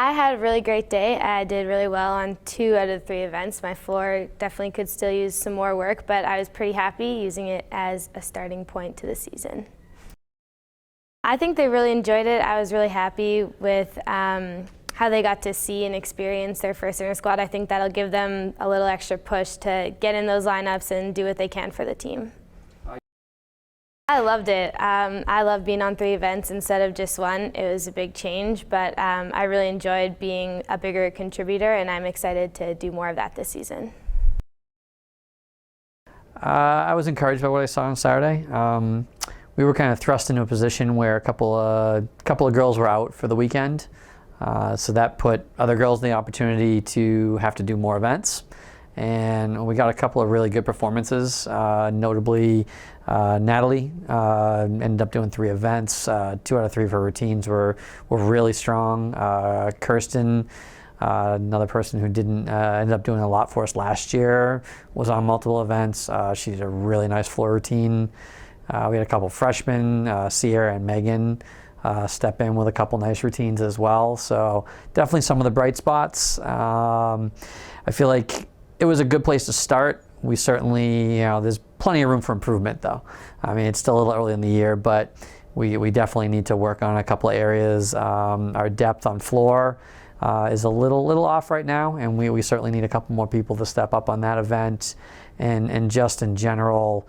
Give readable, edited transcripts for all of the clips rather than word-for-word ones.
I had a really great day. I did really well on 2 out of the 3 events. My floor definitely could still use some more work, but I was pretty happy using it as a starting point to the season. I think they really enjoyed it. I was really happy with how they got to see and experience their first inter-squad. I think that'll give them a little extra push to get in those lineups and do what they can for the team. I loved it. I love being on 3 events instead of just 1. It was a big change, but I really enjoyed being a bigger contributor, and I'm excited to do more of that this season. I was encouraged by what I saw on Saturday. We were kind of thrust into a position where a couple of girls were out for the weekend, so that put other girls in the opportunity to have to do more events. And we got a couple of really good performances, notably Natalie ended up doing 3 events. 2 out of 3 of her routines were really strong. Kirsten, another person who didn't ended up doing a lot for us last year, was on multiple events. She did a really nice floor routine. We had a couple freshmen, Sierra and Megan, step in with a couple nice routines as well. So definitely some of the bright spots. I feel like it was a good place to start. We certainly, there's plenty of room for improvement though. I mean, it's still a little early in the year, but we definitely need to work on a couple of areas. Our depth on floor is a little off right now, and we certainly need a couple more people to step up on that event, and just in general,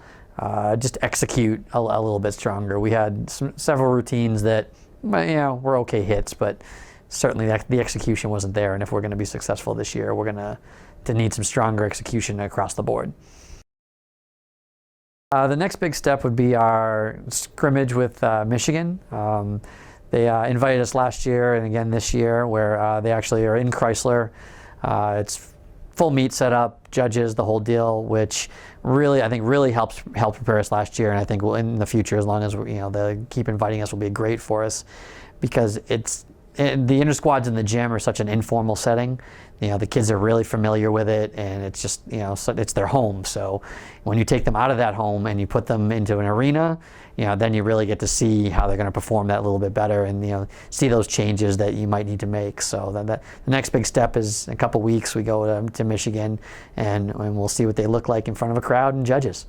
just execute a little bit stronger. We had several routines that, were okay hits, but certainly the execution wasn't there. And if we're going to be successful this year, we're going to need some stronger execution across the board. The next big step would be our scrimmage with Michigan. They invited us last year and again this year, where they actually are in Chrysler. It's full meet setup, judges, the whole deal, which really, I think, really helped prepare us last year, and I think in the future, as long as they keep inviting us, will be great for us, because the inter-squads in the gym are such an informal setting. The kids are really familiar with it, and it's just, it's their home. So when you take them out of that home and you put them into an arena, then you really get to see how they're going to perform that a little bit better, and see those changes that you might need to make. So the next big step is in a couple weeks we go to Michigan, and we'll see what they look like in front of a crowd and judges.